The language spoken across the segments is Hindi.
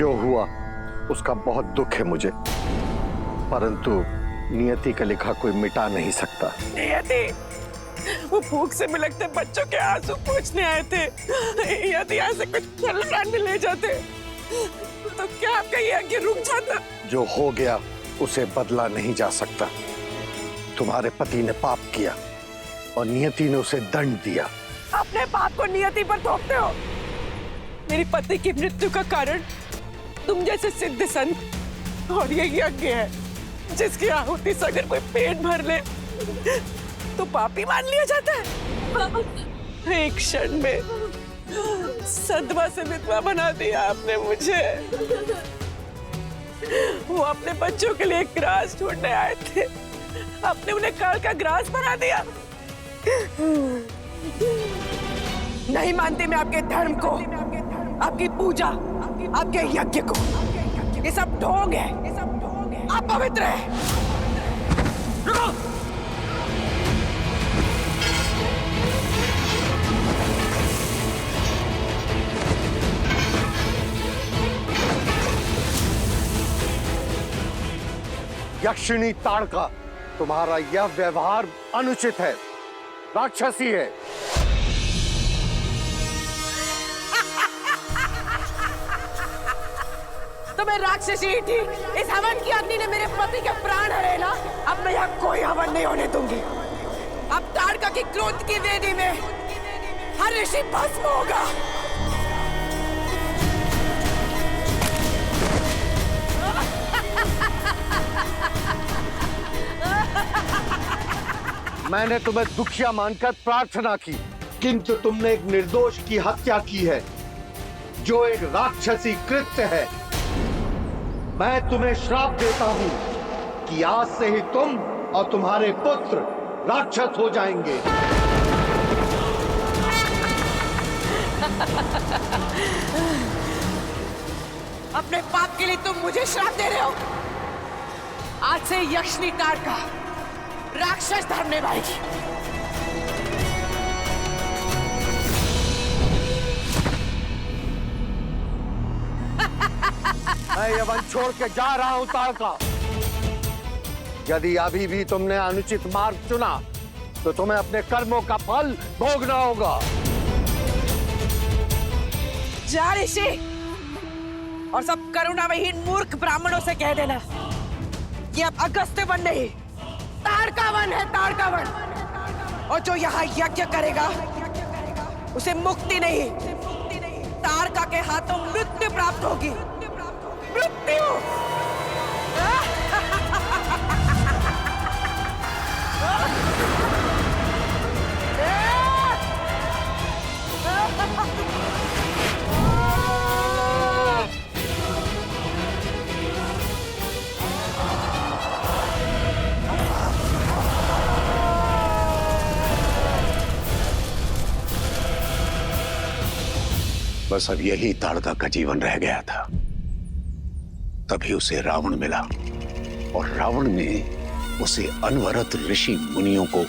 जो हुआ उसका बहुत दुख है मुझे, परंतु नियति का लिखा कोई मिटा नहीं सकता। नियति, वो भूख से बिलखते बच्चों के आंसू पोंछने आए थे। यदि यहाँ से कुछ फल ले जाते तो क्या आपका ये यज्ञ रुक जाता? जो हो गया उसे बदला नहीं जा सकता। तुम्हारे पति ने पाप किया और नियति ने उसे दंड दिया। अपने पाप को नियति पर थोपते हो। मेरी पति की मृत्यु का कारण तुम जैसे सिद्ध संत और ये यज्ञ है, जिसकी आहुति से अगर कोई पेट भर ले तो पापी मान लिया जाता है। एक क्षण में सदमा से विधवा बना दिया आपने मुझे। वो अपने बच्चों के लिए ग्रास ढूंढने आए थे, आपने उन्हें काल का ग्रास बना दिया। नहीं मानती मैं आपके धर्म को, आपकी पूजा, आपके यज्ञ को। ये सब ढोंग है, आप पवित्र है। यक्षिणी ताड़का, तुम्हारा यह व्यवहार अनुचित है, राक्षसी है। तो मैं राक्षसी ही थी। इस हवन की अग्नि ने मेरे पति के प्राण हरे ना। अब मैं यहाँ कोई हवन नहीं होने दूंगी। अब ताड़का की क्रोध की वेदी में हर ऋषि भस्म होगा। मैंने तुम्हें दुखिया मानकर प्रार्थना की, किंतु तुमने एक निर्दोष की हत्या की है, जो एक राक्षसी कृत्य है। मैं तुम्हें श्राप देता हूं कि आज से ही तुम और तुम्हारे पुत्र राक्षस हो जाएंगे। अपने पाप के लिए तुम मुझे श्राप दे रहे हो। आज से यक्षिणी ताड़का राक्षस धर्म निभाएगी। मैं ये वन छोड़ के जा रहा हूं ताड़का। यदि अभी भी तुमने अनुचित मार्ग चुना तो तुम्हें अपने कर्मों का फल भोगना होगा। जा ऋषि, और सब करुणाविहीन मूर्ख ब्राह्मणों से कह देना कि अब अगस्त्य वन नहीं, ताड़का वन है, ताड़का वन। और जो यहाँ यज्ञ करेगा उसे मुक्ति नहीं, ताड़का के हाथों मृत्यु प्राप्त होगी। मृत्यु। बस अब यही ताड़का का जीवन रह गया था। तभी उसे रावण मिला और रावण ने उसे अनवरत ऋषि मुनियों को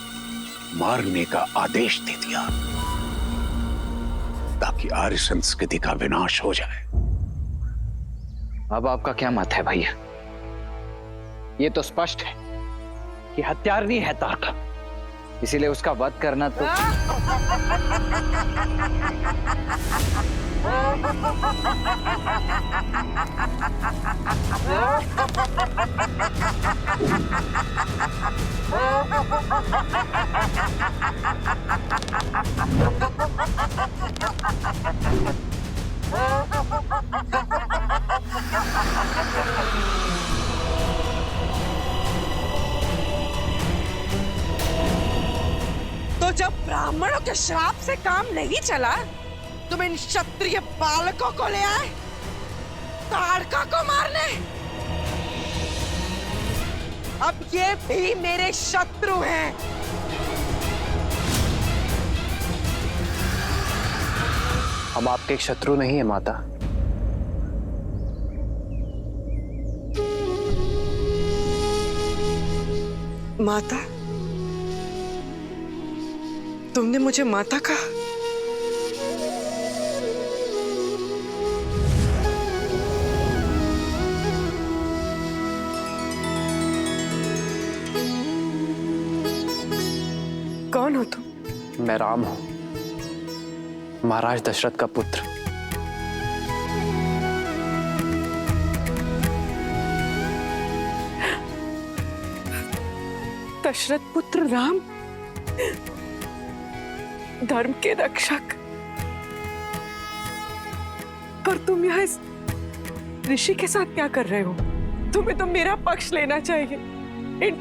मारने का आदेश दे दिया ताकि आर्य संस्कृति का विनाश हो जाए। अब आपका क्या मत है भैया? ये तो स्पष्ट है कि हत्यारनी है ताड़का, इसीलिए उसका वध करना तो तो जब ब्राह्मणों के श्राप से काम नहीं चला, तुम इन क्षत्रिय बालकों को ले आए ताड़का को मारने। अब ये भी मेरे शत्रु हैं। हम आपके शत्रु नहीं है माता। माता? तुमने मुझे माता कहा? मैं राम हूं, महाराज दशरथ का पुत्र। दशरथ पुत्र राम, धर्म के रक्षक। पर तुम यहाँ इस ऋषि के साथ क्या कर रहे हो? तुम्हें तो मेरा पक्ष लेना चाहिए। इन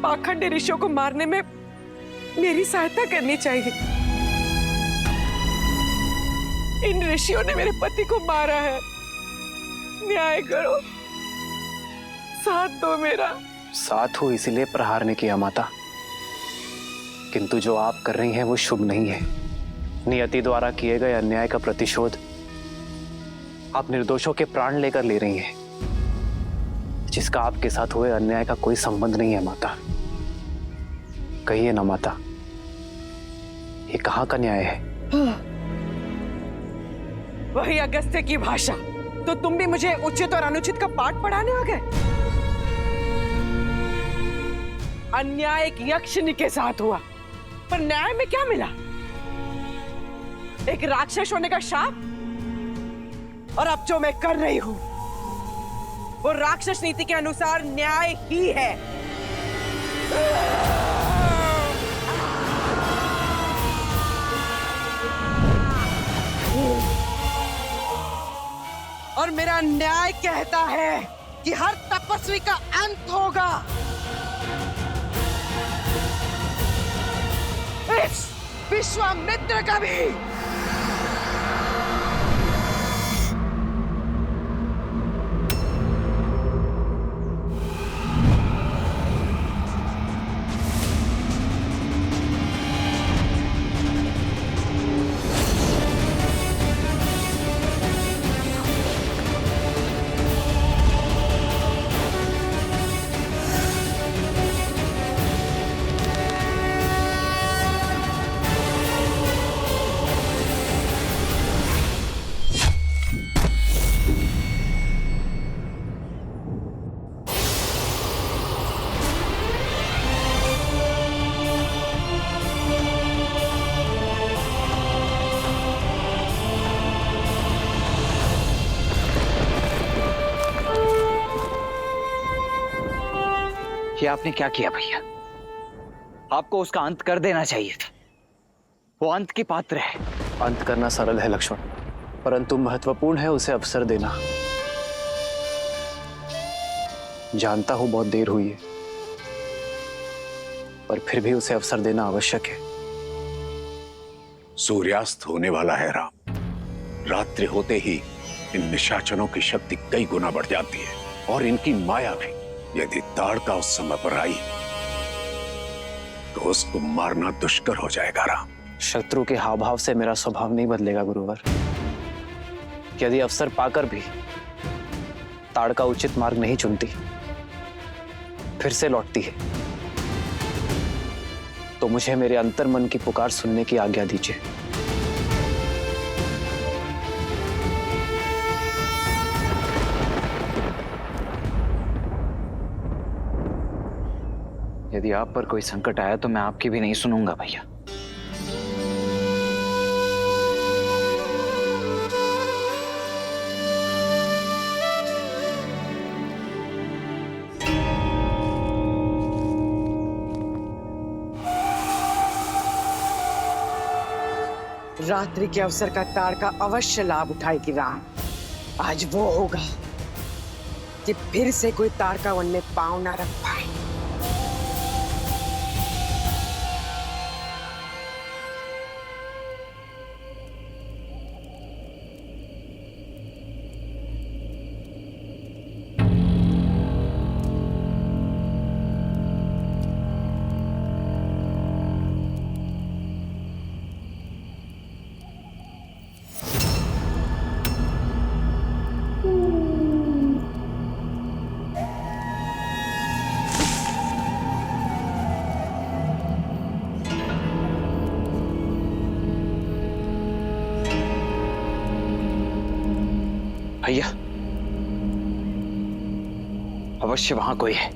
पाखंडी ऋषियों को मारने में मेरी सहायता करनी चाहिए। इन ऋषियों ने मेरे पति को मारा है, न्याय करो, साथ दो मेरा। साथ हो इसीलिए प्रहार ने किया माता, किंतु जो आप कर रही हैं वो शुभ नहीं है। नियति द्वारा किए गए अन्याय का प्रतिशोध आप निर्दोषों के प्राण लेकर ले रही हैं, जिसका आपके साथ हुए अन्याय का कोई संबंध नहीं है माता। कहिए ना माता, ये कहाँ का न्याय है? वही अगस्त्य की भाषा। तो तुम भी मुझे उचित और अनुचित का पाठ पढ़ाने आ गए? अन्याय एक यक्षिणी के साथ हुआ, पर न्याय में क्या मिला? एक राक्षस होने का शाप। और अब जो मैं कर रही हूं वो राक्षस नीति के अनुसार न्याय ही है। और मेरा न्याय कहता है कि हर तपस्वी का अंत होगा। इस विश्वामित्र का भी। ये आपने क्या किया भैया? आपको उसका अंत कर देना चाहिए था। वो अंत की पात्र है। अंत करना सरल है लक्ष्मण, परंतु महत्वपूर्ण है उसे अवसर देना। जानता हूं बहुत देर हुई है, पर फिर भी उसे अवसर देना आवश्यक है। सूर्यास्त होने वाला है राम। रात्रि होते ही इन निशाचरों की शक्ति कई गुना बढ़ जाती है, और इनकी माया भी। यदि ताड़का उस समय पर आई तो उसको मारना दुष्कर हो जाएगा राम। शत्रु के हाव भाव से मेरा स्वभाव नहीं बदलेगा गुरुवर। यदि अवसर पाकर भी ताड़का उचित मार्ग नहीं चुनती, फिर से लौटती है, तो मुझे मेरे अंतर्मन की पुकार सुनने की आज्ञा दीजिए। यदि आप पर कोई संकट आया तो मैं आपकी भी नहीं सुनूंगा भैया। रात्रि के अवसर का ताड़का अवश्य लाभ उठाएगी राम। आज वो होगा कि फिर से कोई ताड़का वन में पांव ना रख पाए। भैया, अवश्य वहां कोई है।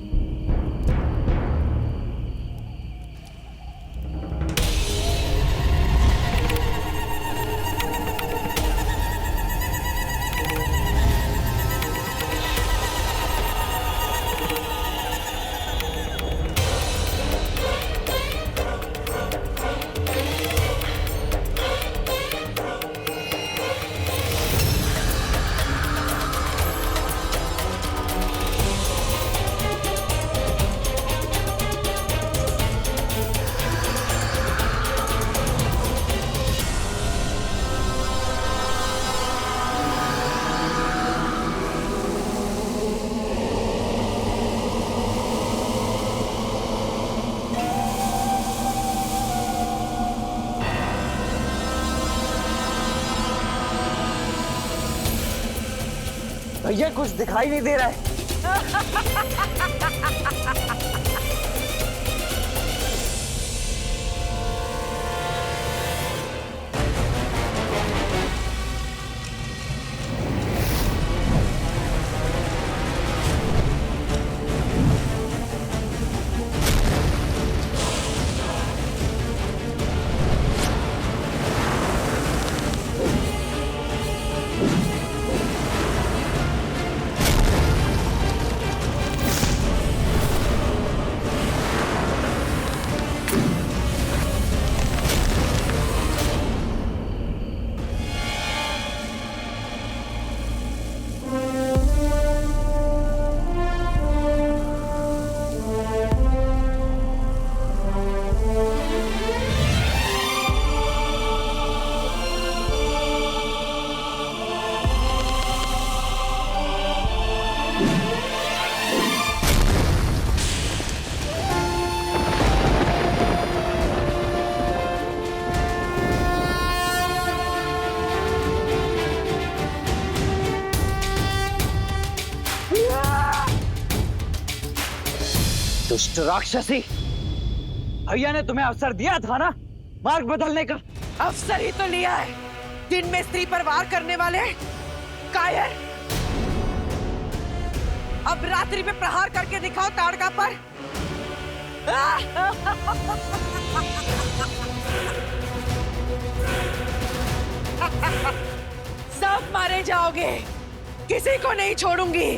भैया कुछ दिखाई नहीं दे रहा है। दुष्ट राक्षसी, भैया ने तुम्हें अवसर दिया था ना मार्ग बदलने का। अवसर ही तो लिया है, दिन में स्त्री पर वार करने वाले कायर। अब रात्रि में प्रहार करके दिखाओ ताड़का पर। सब मारे जाओगे, किसी को नहीं छोड़ूंगी।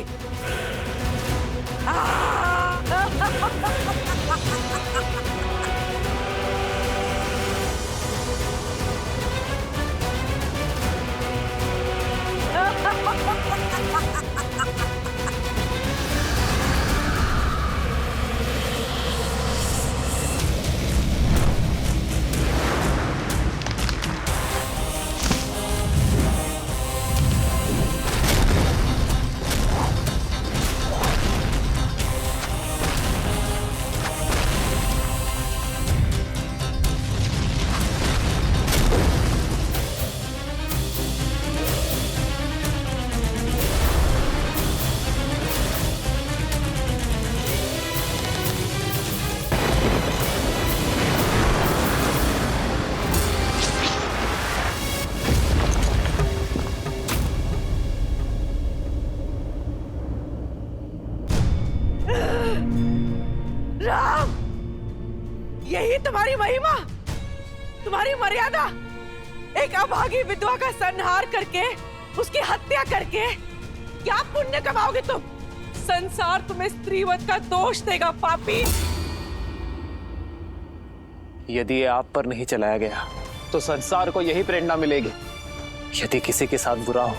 राम, यही तुम्हारी महिमा, तुम्हारी मर्यादा। एक अभागी विधवा का संहार करके, उसकी हत्या करके क्या पुण्य कमाओगे तुम? संसार तुम्हें स्त्रीवध का दोष देगा पापी। यदि ये आप पर नहीं चलाया गया तो संसार को यही प्रेरणा मिलेगी। यदि किसी के साथ बुरा हो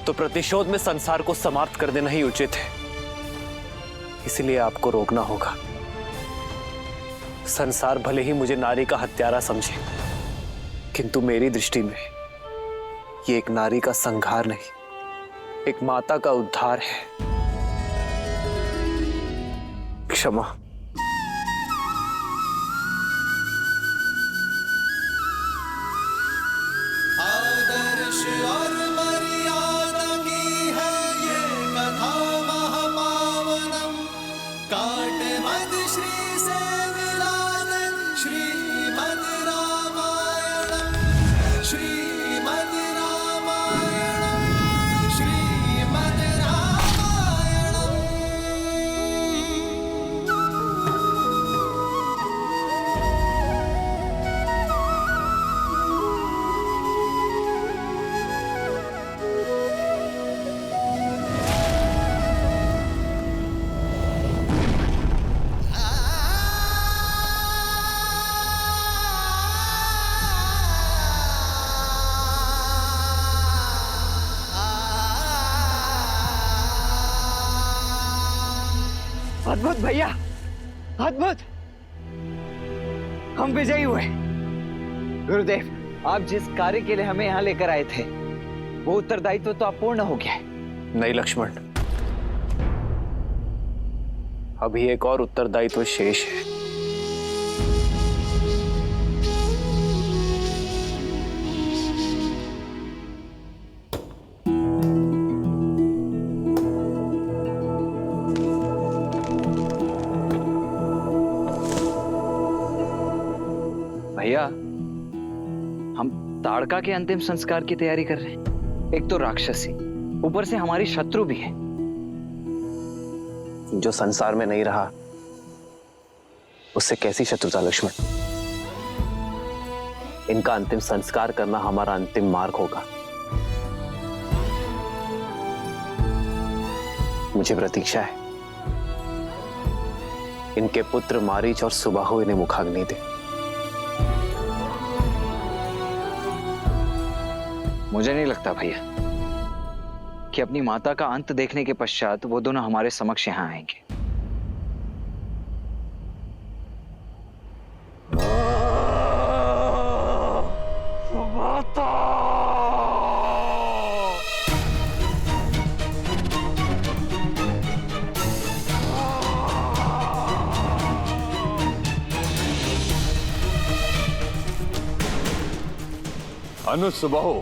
तो प्रतिशोध में संसार को समाप्त कर देना ही उचित है। इसलिए आपको रोकना होगा। संसार भले ही मुझे नारी का हत्यारा समझे, किंतु मेरी दृष्टि में ये एक नारी का संहार नहीं, एक माता का उद्धार है। क्षमा। आदर्श और मर्यादा की है ये कथा महापावनम। काट मद श्री से मिलादन श्रीमद् रामायणम। श्रीमद् रामायणम। श्रीमद् रामायणम। अद्भुत भैया, अद्भुत। हम विजयी हुए। गुरुदेव, आप जिस कार्य के लिए हमें यहाँ लेकर आए थे वो उत्तरदायित्व तो अपूर्ण हो गया है। नहीं लक्ष्मण, अभी एक और उत्तरदायित्व शेष है। लाड़का के अंतिम संस्कार की तैयारी कर रहे हैं। एक तो राक्षसी, ऊपर से हमारी शत्रु भी है। जो संसार में नहीं रहा उससे कैसी शत्रुता लक्ष्मण? इनका अंतिम संस्कार करना हमारा अंतिम मार्ग होगा। मुझे प्रतीक्षा है इनके पुत्र मारीच और सुबाहु इन्हें मुखाग्नि दे। मुझे नहीं लगता भैया कि अपनी माता का अंत देखने के पश्चात वो दोनों हमारे समक्ष यहाँ आएंगे। अनुसुबाहु,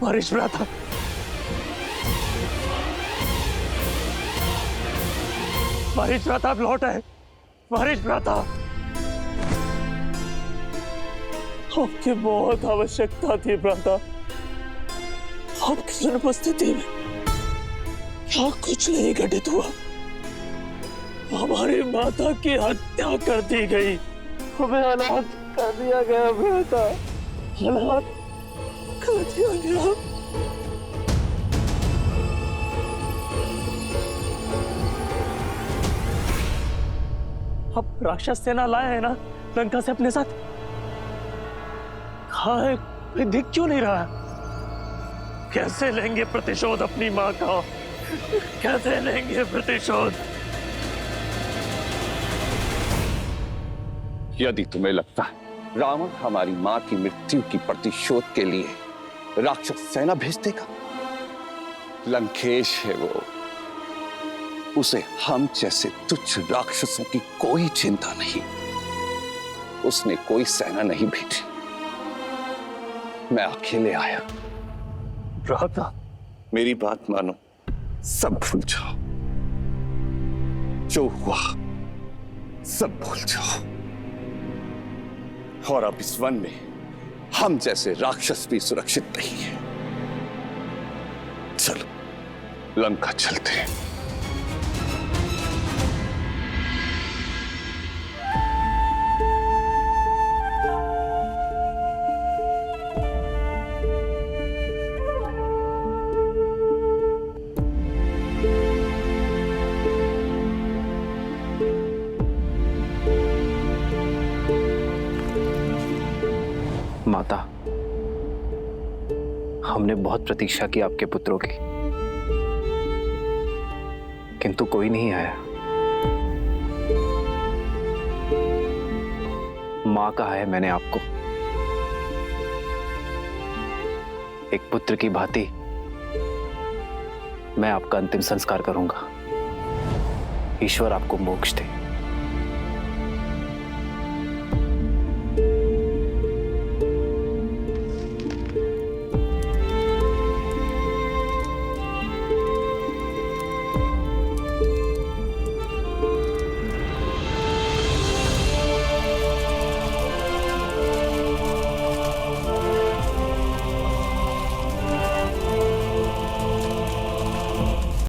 मारीच भ्राता, मारीच भ्राता अब लौट आए। मारीच भ्राता, आपकी बहुत आवश्यकता थी भ्राता। आपकी अनुपस्थिति में क्या कुछ नहीं घटित हुआ। हमारी माता की हत्या कर दी गई, हमें अनाथ कर दिया गया भ्राता, अनाथ कर दिया गया। अब राक्षस सेना लाए हैं ना लंका से अपने साथ, कहाँ है? कोई दिख क्यों नहीं रहा? कैसे लेंगे प्रतिशोध अपनी माँ का? कैसे लेंगे प्रतिशोध? यदि तुम्हें लगता है रावण हमारी मां की मृत्यु की प्रतिशोध के लिए राक्षस सेना भेज देगा, लंकेश है वो, उसे हम जैसे तुच्छ राक्षसों की कोई चिंता नहीं। उसने कोई सेना नहीं भेजी, मैं अकेले आया। भ्राता, मेरी बात मानो, सब भूल जाओ। जो हुआ सब भूल जाओ। और अब इस वन में हम जैसे राक्षस भी सुरक्षित नहीं है। चलो लंका चलते हैं। माता, हमने बहुत प्रतीक्षा की आपके पुत्रों की, किंतु कोई नहीं आया। मां कहा है मैंने आपको, एक पुत्र की भांति मैं आपका अंतिम संस्कार करूंगा। ईश्वर आपको मोक्ष दे।